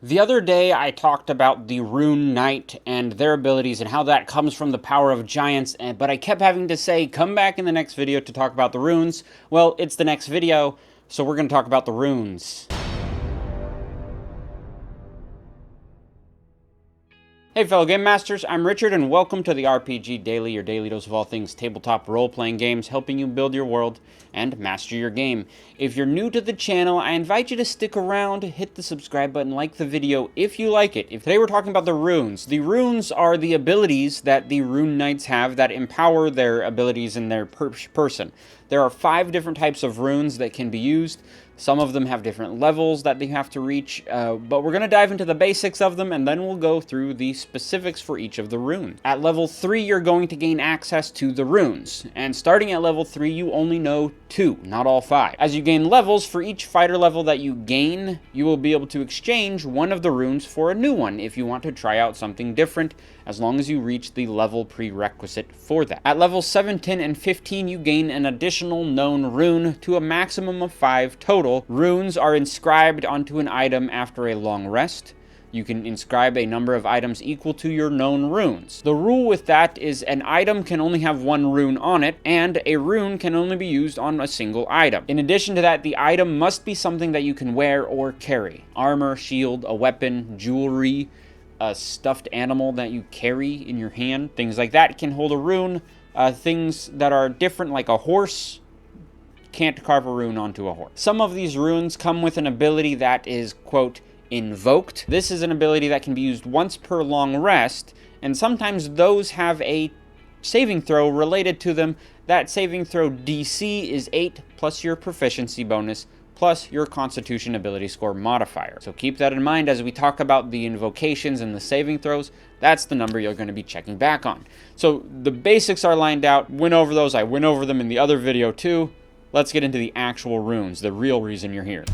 The other day I talked about the Rune Knight and their abilities and how that comes from the power of giants, but I kept having to say, come back in the next video to talk about the runes. Well, it's the next video, so we're going to talk about the runes. Hey fellow Game Masters, I'm Richard and welcome to the RPG Daily, your daily dose of all things tabletop role-playing games, helping you build your world and master your game. If you're new to the channel, I invite you to stick around, hit the subscribe button, like the video if you like it. Today we're talking about the runes. The runes are the abilities that the Rune Knights have that empower their abilities in their person. There are 5 different types of runes that can be used. Some of them have different levels that they have to reach, but we're going to dive into the basics of them, and then we'll go through the specifics for each of the runes. At level 3, you're going to gain access to the runes, and starting at level 3, you only know 2, not all 5. As you gain levels, for each fighter level that you gain, you will be able to exchange one of the runes for a new one if you want to try out something different, as long as you reach the level prerequisite for that. At level 7, 10, and 15, you gain an additional known rune to a maximum of 5 total. Runes are inscribed onto an item after a long rest. You can inscribe a number of items equal to your known runes. The rule with that is an item can only have 1 rune on it, and a rune can only be used on a single item. In addition to that, the item must be something that you can wear or carry. Armor, shield, a weapon, jewelry, a stuffed animal that you carry in your hand. Things like that can hold a rune. Things that are different, like a horse, can't carve a rune onto a horse. Some of these runes come with an ability that is, quote, invoked. This is an ability that can be used once per long rest, and sometimes those have a saving throw related to them. That saving throw DC is 8 plus your proficiency bonus plus your constitution ability score modifier. So keep that in mind as we talk about the invocations and the saving throws. That's the number you're going to be checking back on. So the basics are lined out. Went over those. I went over them in the other video too. Let's get into the actual runes, the real reason you're here.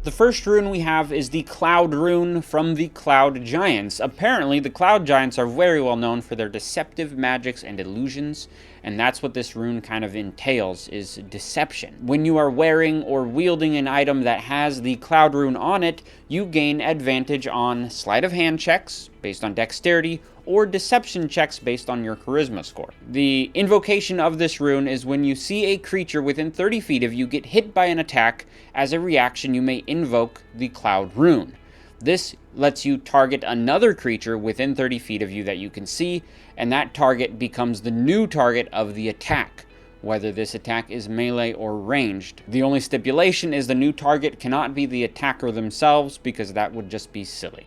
The first rune we have is the Cloud rune from the Cloud Giants. Apparently, the Cloud Giants are very well known for their deceptive magics and illusions, and that's what this rune kind of entails, is deception. When you are wearing or wielding an item that has the Cloud rune on it, you gain advantage on sleight of hand checks based on dexterity, or deception checks based on your charisma score. The invocation of this rune is when you see a creature within 30 feet of you get hit by an attack. As a reaction, you may invoke the Cloud rune. This lets you target another creature within 30 feet of you that you can see, and that target becomes the new target of the attack, whether this attack is melee or ranged. The only stipulation is the new target cannot be the attacker themselves, because that would just be silly.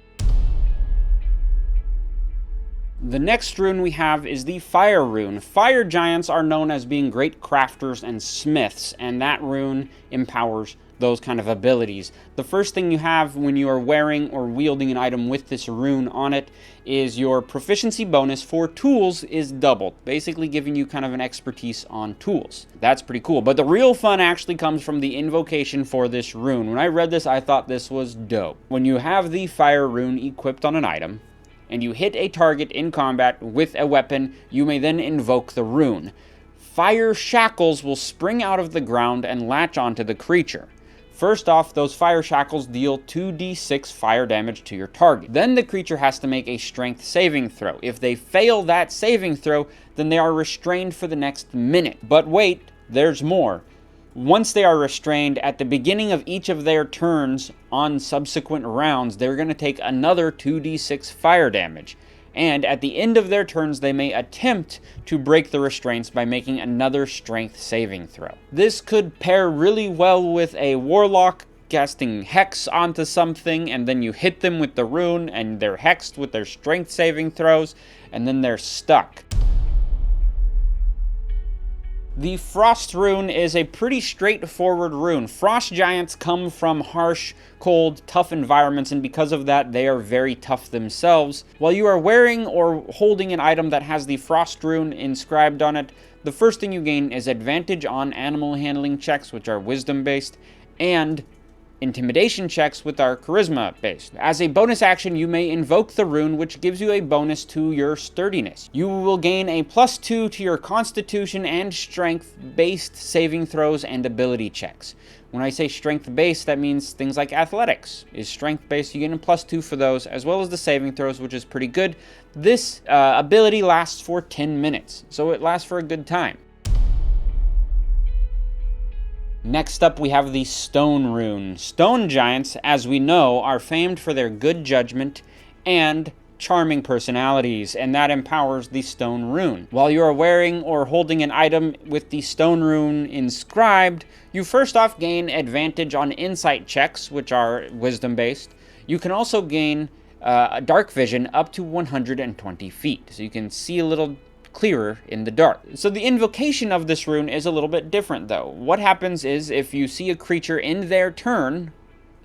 The next rune we have is the Fire rune. Fire giants are known as being great crafters and smiths, and that rune empowers those kind of abilities. The first thing you have when you are wearing or wielding an item with this rune on it is your proficiency bonus for tools is doubled, basically giving you kind of an expertise on tools. That's pretty cool, but the real fun actually comes from the invocation for this rune. When I read this, I thought this was dope. When you have the Fire rune equipped on an item, and you hit a target in combat with a weapon, you may then invoke the rune. Fire shackles will spring out of the ground and latch onto the creature. First off, those fire shackles deal 2d6 fire damage to your target. Then the creature has to make a strength saving throw. If they fail that saving throw, then they are restrained for the next minute. But wait, there's more. Once they are restrained, at the beginning of each of their turns on subsequent rounds, they're going to take another 2d6 fire damage. And at the end of their turns, they may attempt to break the restraints by making another strength saving throw. This could pair really well with a warlock casting hex onto something, and then you hit them with the rune, and they're hexed with their strength saving throws, and then they're stuck. The Frost rune is a pretty straightforward rune. Frost giants come from harsh, cold, tough environments, and because of that, they are very tough themselves. While you are wearing or holding an item that has the Frost rune inscribed on it, the first thing you gain is advantage on animal handling checks, which are wisdom-based, and intimidation checks with our charisma based. As a bonus action, you may invoke the rune, which gives you a bonus to your sturdiness. You will gain a +2 to your constitution and strength based saving throws and ability checks. When I say strength based, that means things like athletics is strength based. You gain a +2 for those, as well as the saving throws, which is pretty good. This ability lasts for 10 minutes, so it lasts for a good time. Next up, we have the Stone Rune. Stone giants, as we know, are famed for their good judgment and charming personalities, and that empowers the Stone Rune. While you are wearing or holding an item with the Stone Rune inscribed, you first off gain advantage on insight checks, which are wisdom-based. You can also gain dark vision up to 120 feet, so you can see a little clearer in the dark. So the invocation of this rune is a little bit different though. What happens is if you see a creature in their turn,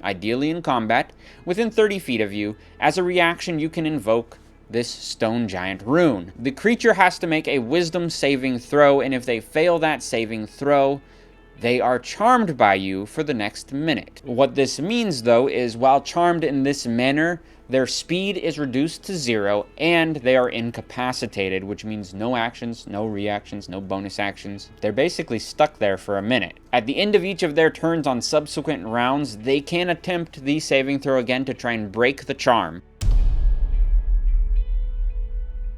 ideally in combat, within 30 feet of you, as a reaction you can invoke this stone giant rune. The creature has to make a wisdom saving throw, and if they fail that saving throw, they are charmed by you for the next minute. What this means though is while charmed in this manner, their speed is reduced to 0, and they are incapacitated, which means no actions, no reactions, no bonus actions. They're basically stuck there for a minute. At the end of each of their turns on subsequent rounds, they can attempt the saving throw again to try and break the charm.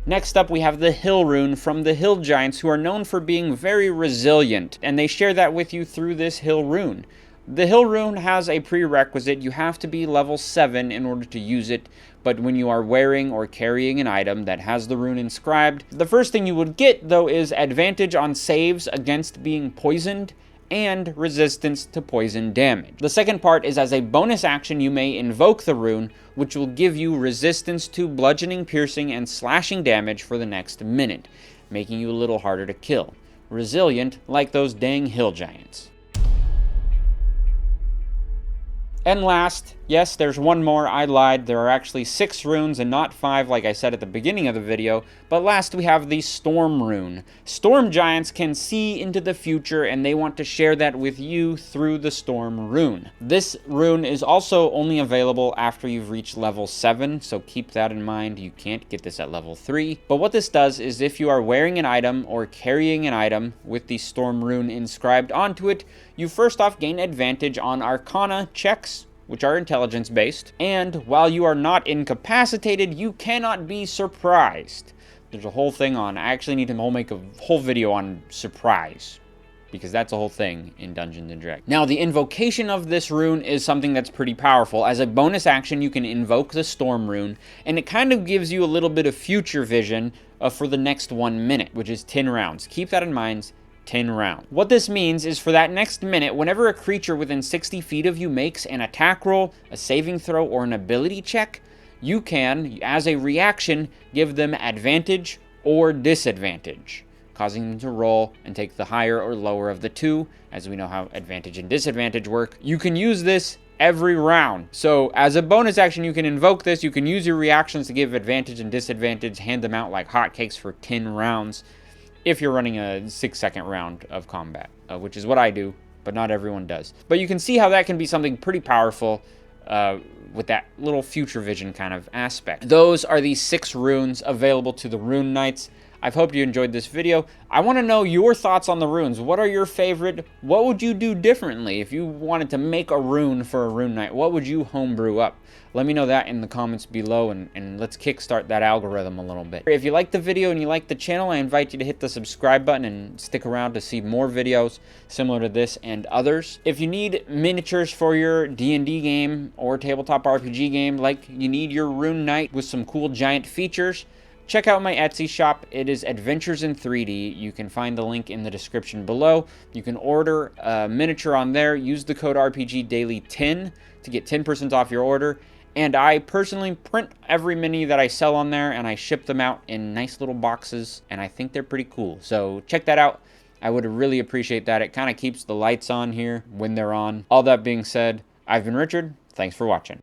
Next up, we have the Hill Rune from the Hill Giants, who are known for being very resilient, and they share that with you through this Hill Rune. The Hill Rune has a prerequisite. You have to be level 7 in order to use it, but when you are wearing or carrying an item that has the rune inscribed, the first thing you would get, though, is advantage on saves against being poisoned and resistance to poison damage. The second part is as a bonus action, you may invoke the rune, which will give you resistance to bludgeoning, piercing, and slashing damage for the next minute, making you a little harder to kill. Resilient, like those dang Hill Giants. And last, yes, there's one more, I lied, there are actually 6 runes and not 5 like I said at the beginning of the video, but last we have the Storm Rune. Storm Giants can see into the future and they want to share that with you through the Storm Rune. This rune is also only available after you've reached level 7, so keep that in mind, you can't get this at level 3. But what this does is if you are wearing an item or carrying an item with the Storm Rune inscribed onto it, you first off gain advantage on Arcana checks, which are intelligence-based, and while you are not incapacitated, you cannot be surprised. There's a whole thing on, I actually need to make a whole video on surprise, because that's a whole thing in Dungeons & Dragons. Now, the invocation of this rune is something that's pretty powerful. As a bonus action, you can invoke the Storm Rune, and it kind of gives you a little bit of future vision for the next 1 minute, which is 10 rounds. Keep that in mind. 10 rounds. What this means is for that next minute, whenever a creature within 60 feet of you makes an attack roll, a saving throw, or an ability check, you can, as a reaction, give them advantage or disadvantage, causing them to roll and take the higher or lower of the two, as we know how advantage and disadvantage work. You can use this every round. So as a bonus action, you can invoke this, you can use your reactions to give advantage and disadvantage, hand them out like hotcakes for 10 rounds. If you're running a 6-second round of combat, which is what I do, but not everyone does. But you can see how that can be something pretty powerful with that little future vision kind of aspect. Those are the 6 runes available to the Rune Knights. I've hoped you enjoyed this video. I want to know your thoughts on the runes. What are your favorite? What would you do differently if you wanted to make a rune for a Rune Knight? What would you homebrew up? Let me know that in the comments below, and let's kickstart that algorithm a little bit. If you liked the video and you like the channel, I invite you to hit the subscribe button and stick around to see more videos similar to this and others. If you need miniatures for your D&D game or tabletop RPG game, like you need your Rune Knight with some cool giant features, check out my Etsy shop. It is Adventures in 3D. You can find the link in the description below. You can order a miniature on there. Use the code RPGDaily10 to get 10% off your order. And I personally print every mini that I sell on there, and I ship them out in nice little boxes, and I think they're pretty cool. So check that out. I would really appreciate that. It kind of keeps the lights on here when they're on. All that being said, I've been Richard. Thanks for watching.